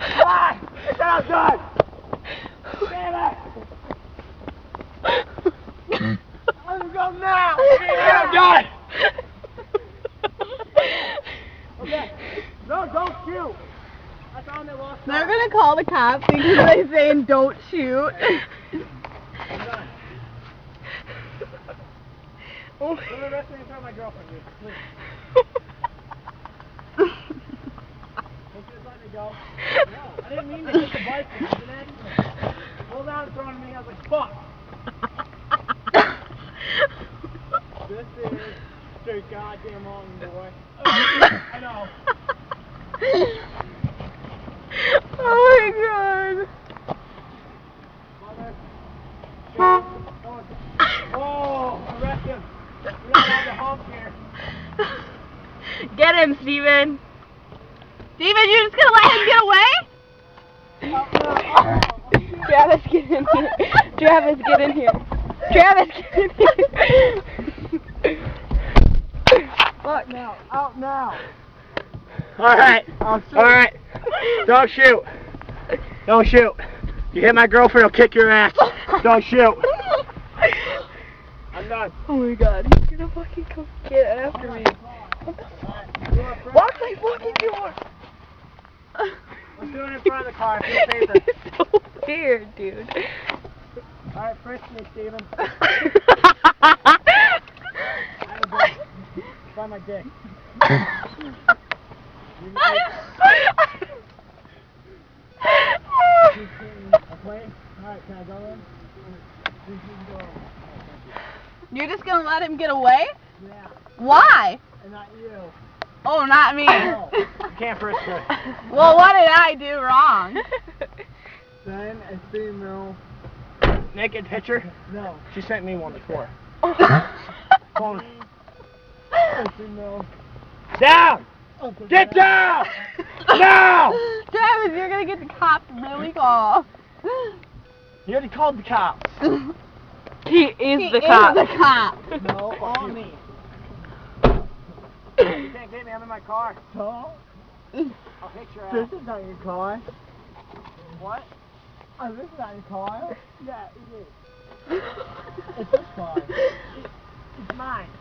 Ah! I'm done! Damn it! Let him go now! I'm done! Okay. No, don't shoot! I found they lost. They're gonna call the cops because they're saying don't shoot. I'm done. Oh. Don't arrest me in front of my girlfriend, dude. Please. Don't you just let me go? No, I didn't mean to hit the bike. It was an accident. Rolled down in front of me. I was like, fuck. This is straight goddamn mountain, boy. I know. Oh my Mother. Oh, arrest him. You're not allowed to honk here. god. Get him, Steven. Steven, you're just gonna let him get away? Travis, get in here. Travis, get in here. Travis, get in here. Fuck now. Out now. Alright. Alright. Don't shoot. Don't shoot. You hit my girlfriend, I'll kick your ass. Don't shoot. I'm done. Oh my god, he's gonna fucking come get after me. Lock my fucking door. Let's do it in front of the car. Feel safer. It's so weird, dude. Alright, frisk me, Steven. Find my dick. Alright, can I go in? You're just gonna let him get away? Yeah, Why? and not you. Oh, not me. No, you can't frisk her. Well, what did I do wrong? Send a female naked picture? No. She sent me one before. Phone. Female. Down! Get down! Now! Travis, you're gonna get the cops really called. You already called the cops. He is the cop. No, on me. You can't get me, I'm in my car. No? I'll hit your ass. This is not your car. What? Oh, this is not your car? Yeah, it is. It's this car. It's mine.